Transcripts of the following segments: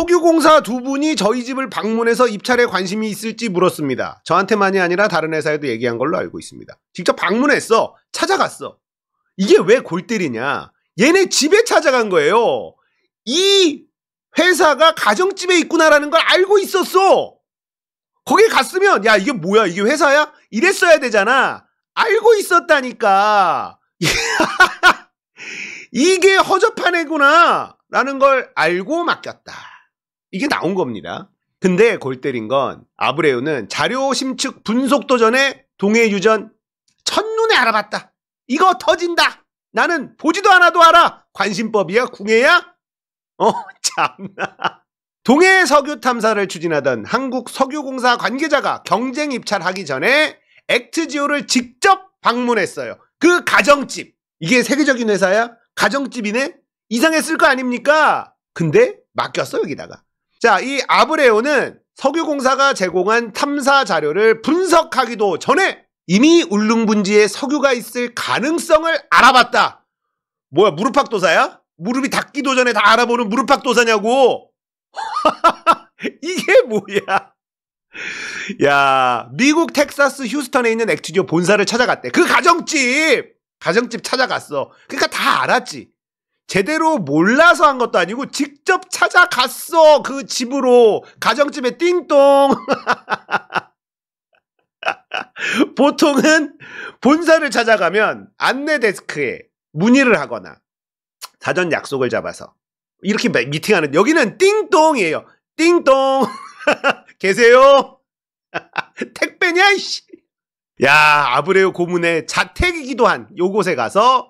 석유공사 두 분이 저희 집을 방문해서 입찰에 관심이 있을지 물었습니다. 저한테만이 아니라 다른 회사에도 얘기한 걸로 알고 있습니다. 직접 방문했어. 찾아갔어. 이게 왜 골 때리냐? 얘네 집에 찾아간 거예요. 이 회사가 가정집에 있구나라는 걸 알고 있었어. 거기 갔으면 야 이게 뭐야? 이게 회사야? 이랬어야 되잖아. 알고 있었다니까. 이게 허접한 애구나 라는 걸 알고 맡겼다. 이게 나온 겁니다. 근데 골 때린 건 아브레우는 자료 심측 분석도 전에 동해 유전 첫눈에 알아봤다. 이거 터진다. 나는 보지도 않아도 알아. 관심법이야? 궁예야? 참나. 동해 석유 탐사를 추진하던 한국석유공사 관계자가 경쟁 입찰하기 전에 액트지오를 직접 방문했어요. 그 가정집. 이게 세계적인 회사야? 가정집이네? 이상했을 거 아닙니까? 근데 맡겼어 여기다가. 자, 이 아브레오는 석유공사가 제공한 탐사 자료를 분석하기도 전에 이미 울릉분지에 석유가 있을 가능성을 알아봤다. 뭐야, 무릎팍도사야? 무릎이 닿기도 전에 다 알아보는 무릎팍도사냐고. 이게 뭐야. 야, 미국 텍사스 휴스턴에 있는 액트지오 본사를 찾아갔대. 그 가정집 찾아갔어. 그러니까 다 알았지. 제대로 몰라서 한 것도 아니고 직접 찾아갔어. 그 집으로. 가정집에 띵동. 보통은 본사를 찾아가면 안내 데스크에 문의를 하거나 사전 약속을 잡아서 이렇게 미팅하는, 여기는 띵동이에요. 띵동. 계세요? 택배냐 이씨. 야, 아브레우 고문의 자택이기도 한 요곳에 가서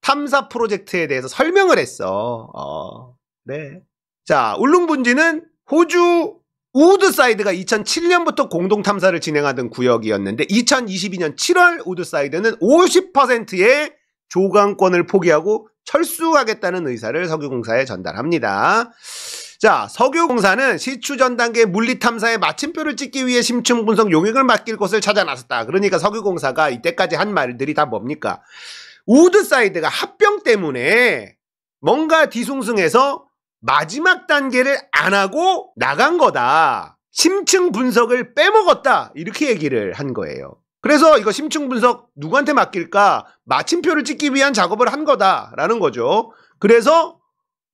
탐사 프로젝트에 대해서 설명을 했어. 네. 자, 울릉분지는 호주 우드사이드가 2007년부터 공동 탐사를 진행하던 구역이었는데 2022년 7월 우드사이드는 50%의 조강권을 포기하고 철수하겠다는 의사를 석유공사에 전달합니다. 자, 석유공사는 시추 전 단계 물리 탐사에 마침표를 찍기 위해 심층 분석 용역을 맡길 곳을 찾아 나섰다. 그러니까 석유공사가 이때까지 한 말들이 다 뭡니까? 우드사이드가 합병 때문에 뭔가 뒤숭숭해서 마지막 단계를 안 하고 나간 거다. 심층 분석을 빼먹었다. 이렇게 얘기를 한 거예요. 그래서 이거 심층 분석 누구한테 맡길까? 마침표를 찍기 위한 작업을 한 거다라는 거죠. 그래서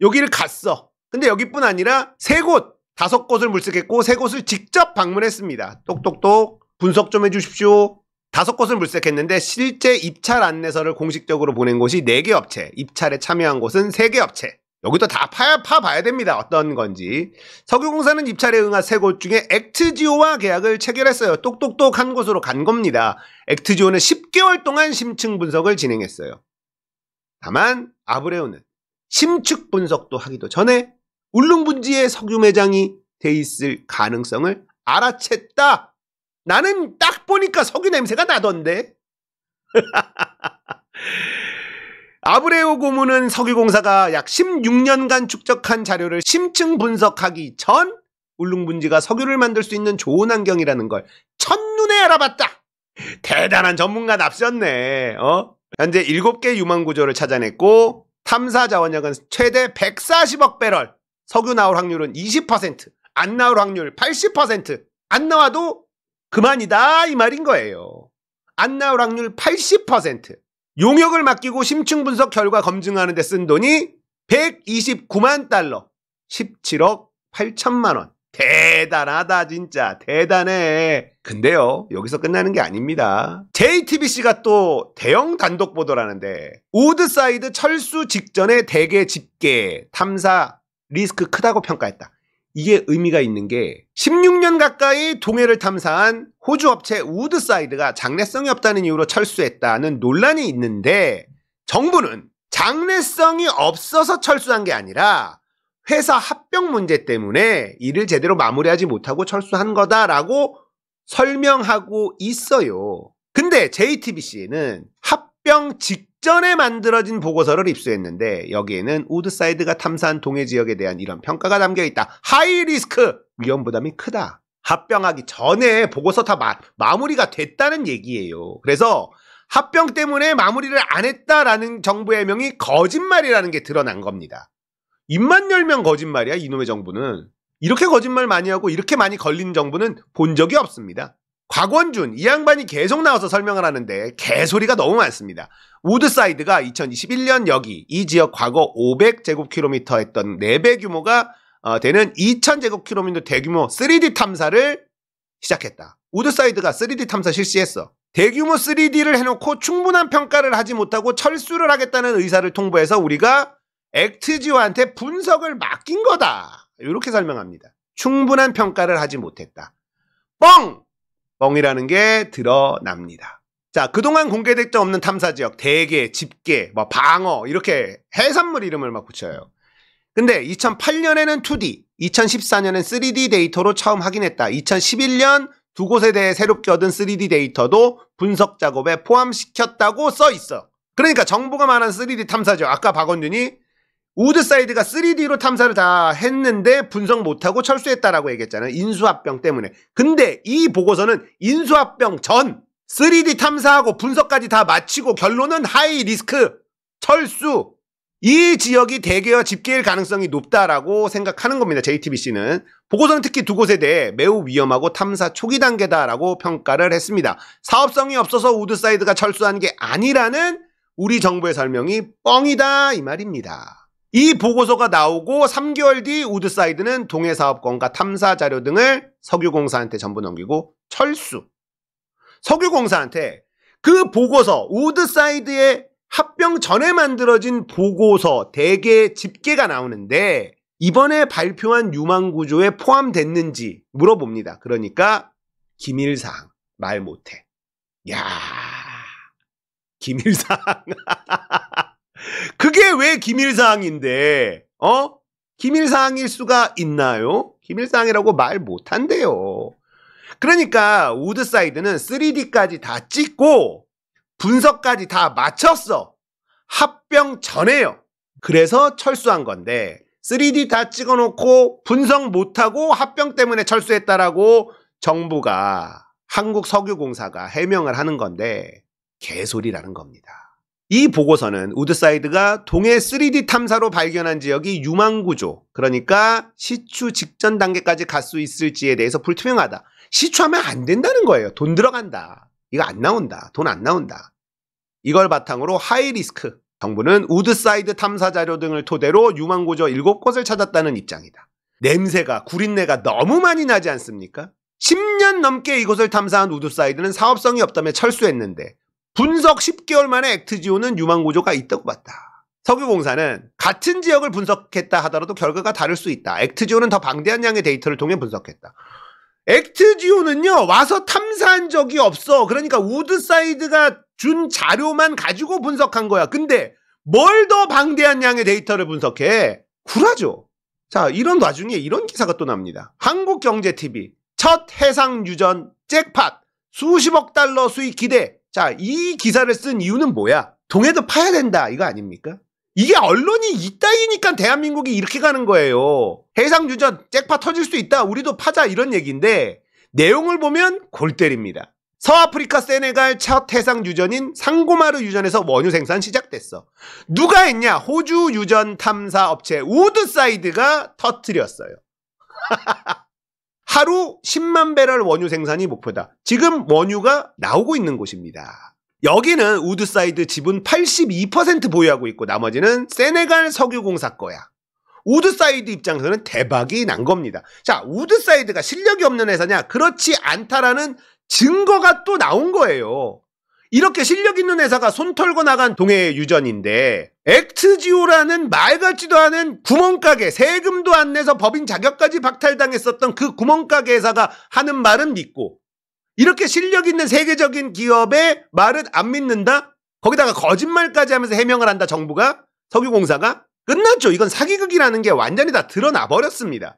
여기를 갔어. 근데 여기뿐 아니라 3곳, 5곳을 물색했고 3곳을 직접 방문했습니다. 똑똑똑 분석 좀 해주십시오. 5곳을 물색했는데 실제 입찰 안내서를 공식적으로 보낸 곳이 4개 업체, 입찰에 참여한 곳은 3개 업체. 여기도 다 파봐야 됩니다. 어떤 건지. 석유공사는 입찰에 응한 3곳 중에 액트지오와 계약을 체결했어요. 똑똑똑 한 곳으로 간 겁니다. 액트지오는 10개월 동안 심층 분석을 진행했어요. 다만 아브레우는 심측 분석도 하기도 전에 울릉분지에 석유 매장이 돼 있을 가능성을 알아챘다. 나는 딱 보니까 석유 냄새가 나던데. 아브레우 고문은 석유공사가 약 16년간 축적한 자료를 심층 분석하기 전 울릉분지가 석유를 만들 수 있는 좋은 환경이라는 걸 첫눈에 알아봤다. 대단한 전문가 납셨네. 현재 7개 유망 구조를 찾아냈고 탐사 자원량은 최대 140억 배럴. 석유 나올 확률은 20%, 안 나올 확률 80%. 안 나와도 그만이다 이 말인 거예요. 안 나올 확률 80%. 용역을 맡기고 심층 분석 결과 검증하는 데 쓴 돈이 129만 달러, 17억 8천만 원. 대단하다 진짜 대단해. 근데요 여기서 끝나는 게 아닙니다. JTBC가 또 대형 단독 보도를 하는데 우드사이드 철수 직전에 대개 집계 탐사 리스크 크다고 평가했다. 이게 의미가 있는 게 16년 가까이 동해를 탐사한 호주 업체 우드사이드가 장래성이 없다는 이유로 철수했다는 논란이 있는데 정부는 장래성이 없어서 철수한 게 아니라 회사 합병 문제 때문에 일을 제대로 마무리하지 못하고 철수한 거다라고 설명하고 있어요. 근데 JTBC는 합병 직전에 만들어진 보고서를 입수했는데 여기에는 우드사이드가 탐사한 동해 지역에 대한 이런 평가가 담겨있다. 하이 리스크, 위험 부담이 크다. 합병하기 전에 보고서 다 마무리가 됐다는 얘기예요. 그래서 합병 때문에 마무리를 안 했다라는 정부의 해명이 거짓말이라는 게 드러난 겁니다. 입만 열면 거짓말이야 이놈의 정부는. 이렇게 거짓말 많이 하고 이렇게 많이 걸린 정부는 본 적이 없습니다. 곽원준 이 양반이 계속 나와서 설명을 하는데 개소리가 너무 많습니다. 우드사이드가 2021년 여기 이 지역 과거 500제곱킬로미터 했던 4배 규모가 되는 2000제곱킬로미터 대규모 3D 탐사를 시작했다. 우드사이드가 3D 탐사 실시했어. 대규모 3D를 해놓고 충분한 평가를 하지 못하고 철수를 하겠다는 의사를 통보해서 우리가 액트지오한테 분석을 맡긴 거다. 이렇게 설명합니다. 충분한 평가를 하지 못했다. 뻥! 뻥이라는 게 드러납니다. 자, 그동안 공개된 적 없는 탐사지역, 대게, 집게, 방어 이렇게 해산물 이름을 막 붙여요. 근데 2008년에는 2D, 2014년엔 3D 데이터로 처음 확인했다. 2011년 두 곳에 대해 새롭게 얻은 3D 데이터도 분석 작업에 포함시켰다고 써 있어. 그러니까 정부가 말한 3D 탐사지역, 아까 박원준이 우드사이드가 3D로 탐사를 다 했는데 분석 못하고 철수했다라고 얘기했잖아요. 인수합병 때문에. 근데 이 보고서는 인수합병 전 3D 탐사하고 분석까지 다 마치고 결론은 하이 리스크, 철수. 이 지역이 대게와 집게일 가능성이 높다라고 생각하는 겁니다. JTBC는. 보고서는 특히 두 곳에 대해 매우 위험하고 탐사 초기 단계다라고 평가를 했습니다. 사업성이 없어서 우드사이드가 철수한 게 아니라는 우리 정부의 설명이 뻥이다 이 말입니다. 이 보고서가 나오고 3개월 뒤 우드사이드는 동해사업권과 탐사 자료 등을 석유공사한테 전부 넘기고 철수. 석유공사한테 그 보고서, 우드사이드의 합병 전에 만들어진 보고서, 대개 집계가 나오는데 이번에 발표한 유망구조에 포함됐는지 물어봅니다. 그러니까 기밀사항 말 못해. 야, 기밀사항. 그게 왜 기밀사항인데, 기밀사항일 수가 있나요? 기밀사항이라고 말 못한대요. 그러니까 우드사이드는 3D까지 다 찍고 분석까지 다 마쳤어. 합병 전에요. 그래서 철수한 건데 3D 다 찍어놓고 분석 못하고 합병 때문에 철수했다라고 정부가, 한국석유공사가 해명을 하는 건데 개소리라는 겁니다. 이 보고서는 우드사이드가 동해 3D 탐사로 발견한 지역이 유망구조, 그러니까 시추 직전 단계까지 갈 수 있을지에 대해서 불투명하다. 시추하면 안 된다는 거예요. 돈 들어간다. 이거 안 나온다. 돈 안 나온다. 이걸 바탕으로 하이리스크, 정부는 우드사이드 탐사 자료 등을 토대로 유망구조 7곳을 찾았다는 입장이다. 냄새가, 구린내가 너무 많이 나지 않습니까? 10년 넘게 이곳을 탐사한 우드사이드는 사업성이 없다며 철수했는데 분석 10개월 만에 액트지오는 유망구조가 있다고 봤다. 석유공사는 같은 지역을 분석했다 하더라도 결과가 다를 수 있다. 액트지오는 더 방대한 양의 데이터를 통해 분석했다. 액트지오는요, 와서 탐사한 적이 없어. 그러니까 우드사이드가 준 자료만 가지고 분석한 거야. 근데 뭘 더 방대한 양의 데이터를 분석해? 굴하죠. 자, 이런 와중에 이런 기사가 또 납니다. 한국경제TV, 첫 해상유전 잭팟, 수십억 달러 수익 기대. 자, 이 기사를 쓴 이유는 뭐야? 동해도 파야 된다, 이거 아닙니까? 이게 언론이 이따위니까 대한민국이 이렇게 가는 거예요. 해상유전 잭팟 터질 수 있다, 우리도 파자, 이런 얘기인데 내용을 보면 골 때립니다. 서아프리카 세네갈 첫 해상유전인 상고마르 유전에서 원유 생산 시작됐어. 누가 했냐? 호주 유전 탐사 업체 우드사이드가 터뜨렸어요. 하루 10만 배럴 원유 생산이 목표다. 지금 원유가 나오고 있는 곳입니다. 여기는 우드사이드 지분 82% 보유하고 있고 나머지는 세네갈 석유공사 거야. 우드사이드 입장에서는 대박이 난 겁니다. 자, 우드사이드가 실력이 없는 회사냐? 그렇지 않다라는 증거가 또 나온 거예요. 이렇게 실력 있는 회사가 손 털고 나간 동해 유전인데 액트지오라는 말 같지도 않은 구멍가게, 세금도 안 내서 법인 자격까지 박탈당했었던 그 구멍가게 회사가 하는 말은 믿고, 이렇게 실력 있는 세계적인 기업의 말은 안 믿는다? 거기다가 거짓말까지 하면서 해명을 한다, 정부가? 석유공사가? 끝났죠. 이건 사기극이라는 게 완전히 다 드러나 버렸습니다.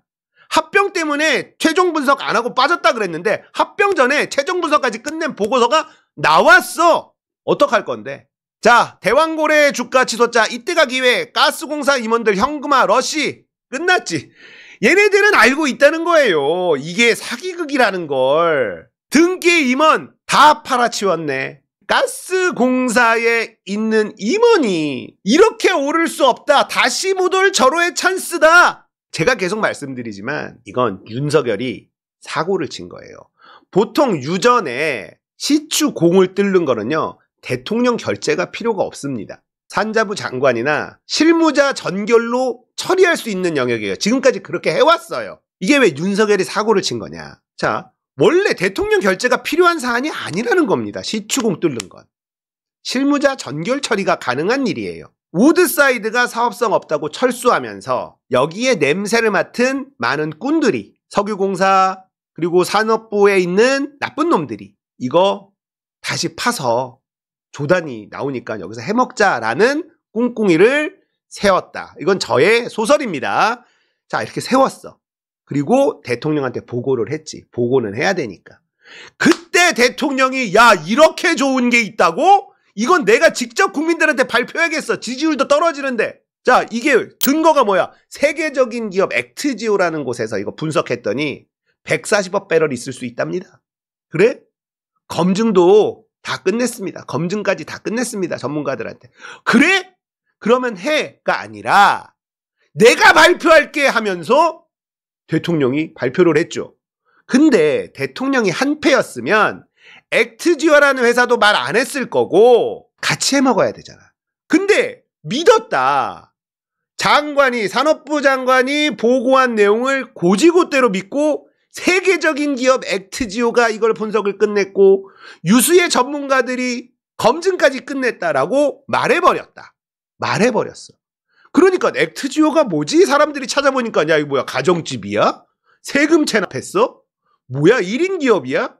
합병 때문에 최종 분석 안 하고 빠졌다 그랬는데 합병 전에 최종 분석까지 끝낸 보고서가 나왔어. 어떡할 건데? 자, 대왕고래 주가 치솟자 이때가 기회. 가스공사 임원들 현금화 러시. 끝났지. 얘네들은 알고 있다는 거예요. 이게 사기극이라는 걸. 등기 임원 다 팔아치웠네. 가스공사에 있는 임원이 이렇게 오를 수 없다. 다시 못 올 절호의 찬스다. 제가 계속 말씀드리지만 이건 윤석열이 사고를 친 거예요. 보통 유전에 시추 공을 뚫는 거는요, 대통령 결재가 필요가 없습니다. 산자부 장관이나 실무자 전결로 처리할 수 있는 영역이에요. 지금까지 그렇게 해왔어요. 이게 왜 윤석열이 사고를 친 거냐. 자, 원래 대통령 결재가 필요한 사안이 아니라는 겁니다. 시추공 뚫는 건. 실무자 전결 처리가 가능한 일이에요. 우드사이드가 사업성 없다고 철수하면서 여기에 냄새를 맡은 많은 꾼들이, 석유공사 그리고 산업부에 있는 나쁜 놈들이 이거 다시 파서 조단이 나오니까 여기서 해먹자라는 꿍꿍이를 세웠다. 이건 저의 소설입니다. 자, 이렇게 세웠어. 그리고 대통령한테 보고를 했지. 보고는 해야 되니까. 그때 대통령이 야, 이렇게 좋은 게 있다고? 이건 내가 직접 국민들한테 발표해야겠어. 지지율도 떨어지는데. 자, 이게 근거가 뭐야? 세계적인 기업 액트지오라는 곳에서 이거 분석했더니 140억 배럴이 있을 수 있답니다. 그래? 검증도 다 끝냈습니다. 검증까지 다 끝냈습니다. 전문가들한테. 그래? 그러면 해가 아니라 내가 발표할게 하면서 대통령이 발표를 했죠. 근데 대통령이 한패였으면 액트지오라는 회사도 말 안 했을 거고 같이 해먹어야 되잖아. 근데 믿었다. 장관이, 산업부 장관이 보고한 내용을 고지고대로 믿고 세계적인 기업 액트지오가 이걸 분석을 끝냈고 유수의 전문가들이 검증까지 끝냈다라고 말해버렸다. 말해버렸어. 그러니까 액트지오가 뭐지? 사람들이 찾아보니까 야, 이거 뭐야? 가정집이야? 세금 체납했어? 뭐야? 1인 기업이야?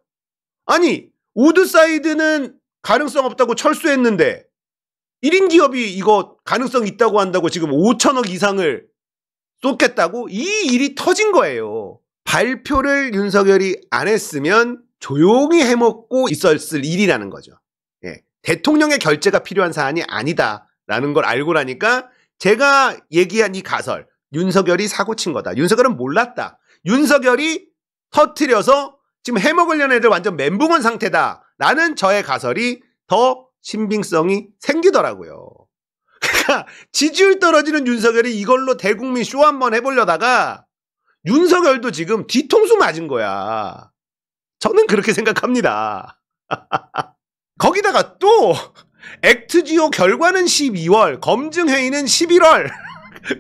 아니, 우드사이드는 가능성 없다고 철수했는데 1인 기업이 이거 가능성 있다고 한다고 지금 5천억 이상을 쏟겠다고? 이 일이 터진 거예요. 발표를 윤석열이 안 했으면 조용히 해먹고 있었을 일이라는 거죠. 예. 대통령의 결재가 필요한 사안이 아니다라는 걸 알고 나니까 제가 얘기한 이 가설, 윤석열이 사고 친 거다. 윤석열은 몰랐다. 윤석열이 터뜨려서 지금 해먹으려는 애들 완전 멘붕 온 상태다라는 저의 가설이 더 신빙성이 생기더라고요. 그러니까 지지율 떨어지는 윤석열이 이걸로 대국민 쇼 한번 해보려다가 윤석열도 지금 뒤통수 맞은 거야. 저는 그렇게 생각합니다. 거기다가 또 액트지오 결과는 12월, 검증회의는 11월.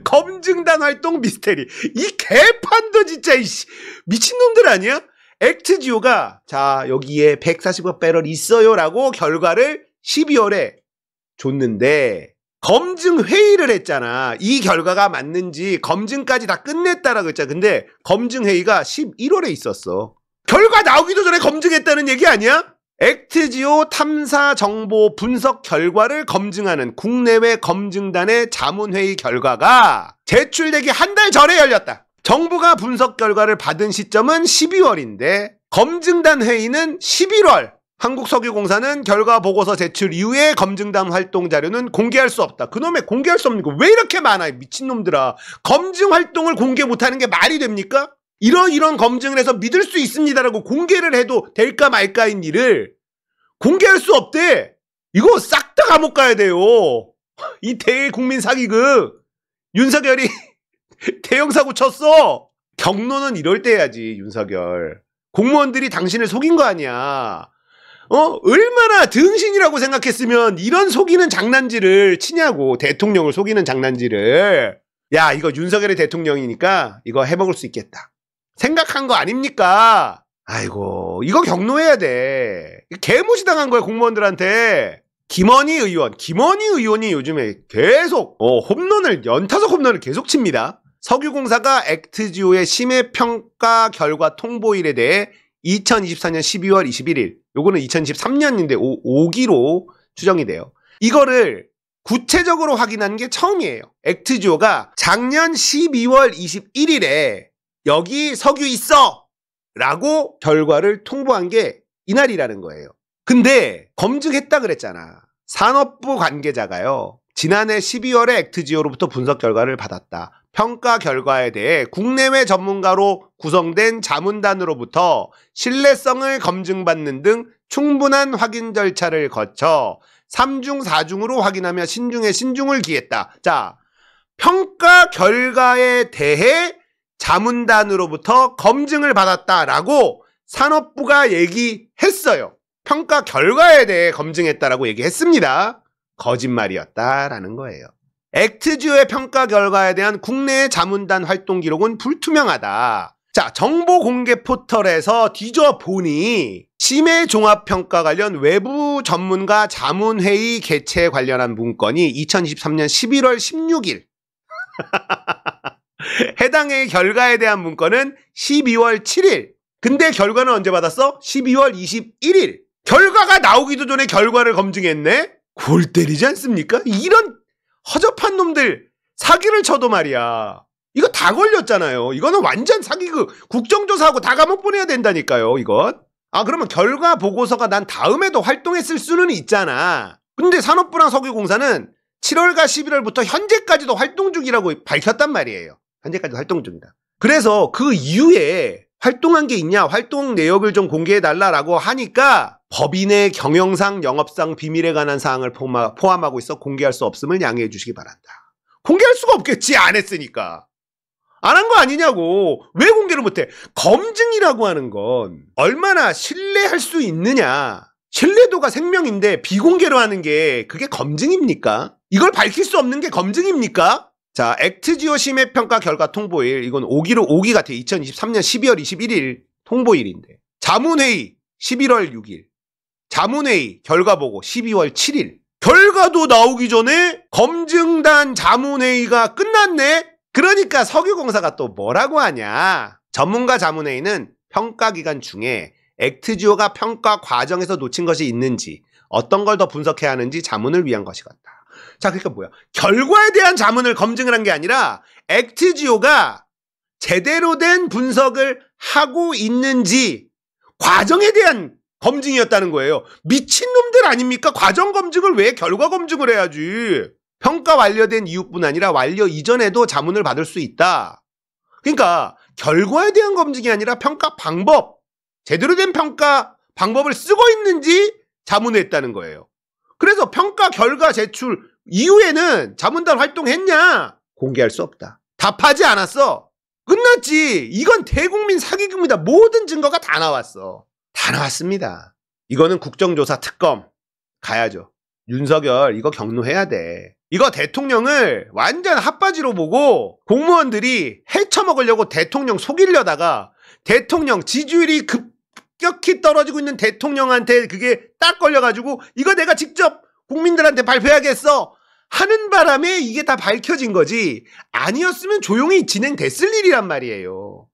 검증단 활동 미스테리. 이 개판도 진짜 미친놈들 아니야? 액트지오가 자, 여기에 140억 배럴 있어요라고 결과를 12월에 줬는데 검증 회의를 했잖아. 이 결과가 맞는지 검증까지 다 끝냈다라고 했잖아. 근데 검증 회의가 11월에 있었어. 결과 나오기도 전에 검증했다는 얘기 아니야? 액트지오 탐사 정보 분석 결과를 검증하는 국내외 검증단의 자문회의 결과가 제출되기 한 달 전에 열렸다. 정부가 분석 결과를 받은 시점은 12월인데 검증단 회의는 11월. 한국석유공사는 결과 보고서 제출 이후에 검증단 활동 자료는 공개할 수 없다. 그놈의 공개할 수 없는 거 왜 이렇게 많아? 미친놈들아. 검증 활동을 공개 못하는 게 말이 됩니까? 이런 검증을 해서 믿을 수 있습니다라고 공개를 해도 될까 말까인 일을 공개할 수 없대. 이거 싹 다 감옥 가야 돼요. 이 대국민 사기극. 윤석열이 대형 사고 쳤어. 경로는 이럴 때 해야지. 윤석열. 공무원들이 당신을 속인 거 아니야. 얼마나 등신이라고 생각했으면 이런 속이는 장난질을 치냐고. 대통령을 속이는 장난질을. 야, 이거 윤석열이 대통령이니까 이거 해먹을 수 있겠다 생각한 거 아닙니까? 아이고, 이거 경로해야 돼. 개무시당한 거야, 공무원들한테. 김원희 의원이 요즘에 계속 연타석 홈런을 계속 칩니다. 석유공사가 액트지오의 심해평가 결과 통보일에 대해 2024년 12월 21일, 요거는 2023년인데 5기로 추정이 돼요. 이거를 구체적으로 확인한 게 처음이에요. 액트지오가 작년 12월 21일에 여기 석유 있어! 라고 결과를 통보한 게 이날이라는 거예요. 근데 검증했다 그랬잖아. 산업부 관계자가요. 지난해 12월에 액트지오로부터 분석 결과를 받았다. 평가 결과에 대해 국내외 전문가로 구성된 자문단으로부터 신뢰성을 검증받는 등 충분한 확인 절차를 거쳐 3중 4중으로 확인하며 신중에 신중을 기했다. 자, 평가 결과에 대해 자문단으로부터 검증을 받았다라고 산업부가 얘기했어요. 평가 결과에 대해 검증했다라고 얘기했습니다. 거짓말이었다라는 거예요. 액트지오의 평가 결과에 대한 국내 자문단 활동 기록은 불투명하다. 자, 정보 공개 포털에서 뒤져보니 심해종합평가 관련 외부 전문가 자문회의 개최 관련한 문건이 2023년 11월 16일 해당 회의 결과에 대한 문건은 12월 7일. 근데 결과는 언제 받았어? 12월 21일. 결과가 나오기도 전에 결과를 검증했네? 골 때리지 않습니까? 이런 허접한 놈들 사기를 쳐도 말이야. 이거 다 걸렸잖아요. 이거는 완전 사기극. 국정조사하고 다 감옥 보내야 된다니까요, 이건. 아, 그러면 결과 보고서가 난 다음에도 활동했을 수는 있잖아. 근데 산업부랑 석유공사는 7월과 11월부터 현재까지도 활동 중이라고 밝혔단 말이에요. 현재까지도 활동 중이다. 그래서 그 이후에 활동한 게 있냐, 활동 내역을 좀 공개해달라라고 하니까 법인의 경영상, 영업상 비밀에 관한 사항을 포함하고 있어 공개할 수 없음을 양해해 주시기 바란다. 공개할 수가 없겠지, 안 했으니까. 안 한 거 아니냐고. 왜 공개를 못해? 검증이라고 하는 건 얼마나 신뢰할 수 있느냐. 신뢰도가 생명인데 비공개로 하는 게 그게 검증입니까? 이걸 밝힐 수 없는 게 검증입니까? 자, 액트지오 심해평가 결과 통보일. 이건 5기 같아. 2023년 12월 21일 통보일인데. 자문회의 11월 6일. 자문회의 결과보고 12월 7일. 결과도 나오기 전에 검증단 자문회의가 끝났네? 그러니까 석유공사가 또 뭐라고 하냐. 전문가 자문회의는 평가기간 중에 액트지오가 평가 과정에서 놓친 것이 있는지 어떤 걸 더 분석해야 하는지 자문을 위한 것이었다. 자, 그러니까 뭐야? 결과에 대한 자문을 검증을 한 게 아니라 액트지오가 제대로 된 분석을 하고 있는지 과정에 대한 검증이었다는 거예요. 미친놈들 아닙니까? 과정 검증을 왜 결과 검증을 해야지. 평가 완료된 이후뿐 아니라 완료 이전에도 자문을 받을 수 있다. 그러니까 결과에 대한 검증이 아니라 평가 방법, 제대로 된 평가 방법을 쓰고 있는지 자문했다는 거예요. 그래서 평가 결과 제출 이후에는 자문단 활동했냐? 공개할 수 없다. 답하지 않았어. 끝났지. 이건 대국민 사기극입니다. 모든 증거가 다 나왔어. 다 나왔습니다. 이거는 국정조사 특검 가야죠. 윤석열 이거 경로해야 돼. 이거 대통령을 완전 핫바지로 보고 공무원들이 헤쳐먹으려고 대통령 속이려다가 대통령 지지율이 급격히 떨어지고 있는 대통령한테 그게 딱 걸려가지고 이거 내가 직접 국민들한테 발표해야겠어 하는 바람에 이게 다 밝혀진 거지. 아니었으면 조용히 진행됐을 일이란 말이에요.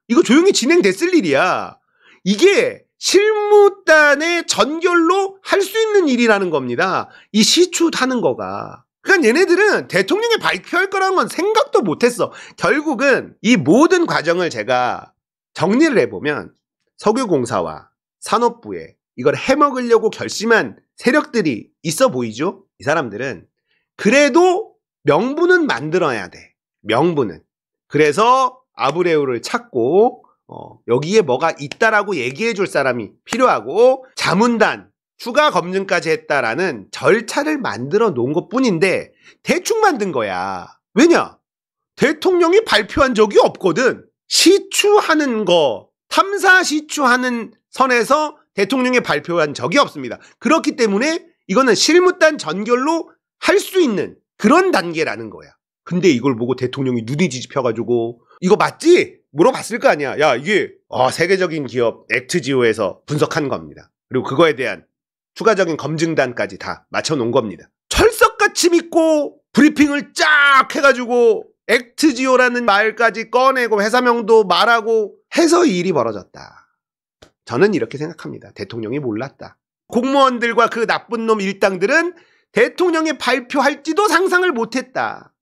이거 조용히 진행됐을 일이야. 이게 실무단의 전결로 할 수 있는 일이라는 겁니다. 이 시추하는 거가. 그러니까 얘네들은 대통령이 발표할 거라는 건 생각도 못했어. 결국은 이 모든 과정을 제가 정리를 해보면 석유공사와 산업부에 이걸 해먹으려고 결심한 세력들이 있어 보이죠? 이 사람들은 그래도 명분은 만들어야 돼. 명분은. 그래서 아브레우를 찾고 여기에 뭐가 있다라고 얘기해 줄 사람이 필요하고 자문단 추가 검증까지 했다라는 절차를 만들어 놓은 것 뿐인데 대충 만든 거야. 왜냐? 대통령이 발표한 적이 없거든. 시추하는 거, 탐사 시추하는 선에서 대통령이 발표한 적이 없습니다. 그렇기 때문에 이거는 실무단 전결로 할 수 있는 그런 단계라는 거야. 근데 이걸 보고 대통령이 눈이 뒤집혀가지고 이거 맞지? 물어봤을 거 아니야. 야, 이게 세계적인 기업 액트지오에서 분석한 겁니다. 그리고 그거에 대한 추가적인 검증단까지 다 맞춰놓은 겁니다. 철석같이 믿고 브리핑을 쫙 해가지고 액트지오라는 말까지 꺼내고 회사명도 말하고 해서 이 일이 벌어졌다. 저는 이렇게 생각합니다. 대통령이 몰랐다. 공무원들과 그 나쁜 놈 일당들은 대통령이 발표할지도 상상을 못했다.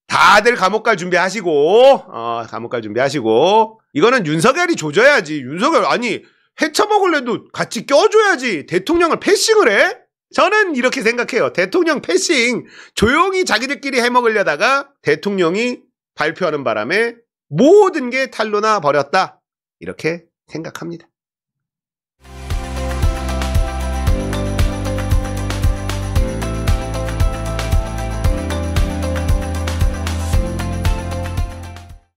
다들 감옥 갈 준비하시고 감옥 갈 준비하시고 이거는 윤석열이 조져야지. 윤석열 아니 헤쳐먹을래도 같이 껴줘야지. 대통령을 패싱을 해? 저는 이렇게 생각해요. 대통령 패싱 조용히 자기들끼리 해먹으려다가 대통령이 발표하는 바람에 모든 게 탄로나 버렸다. 이렇게 생각합니다.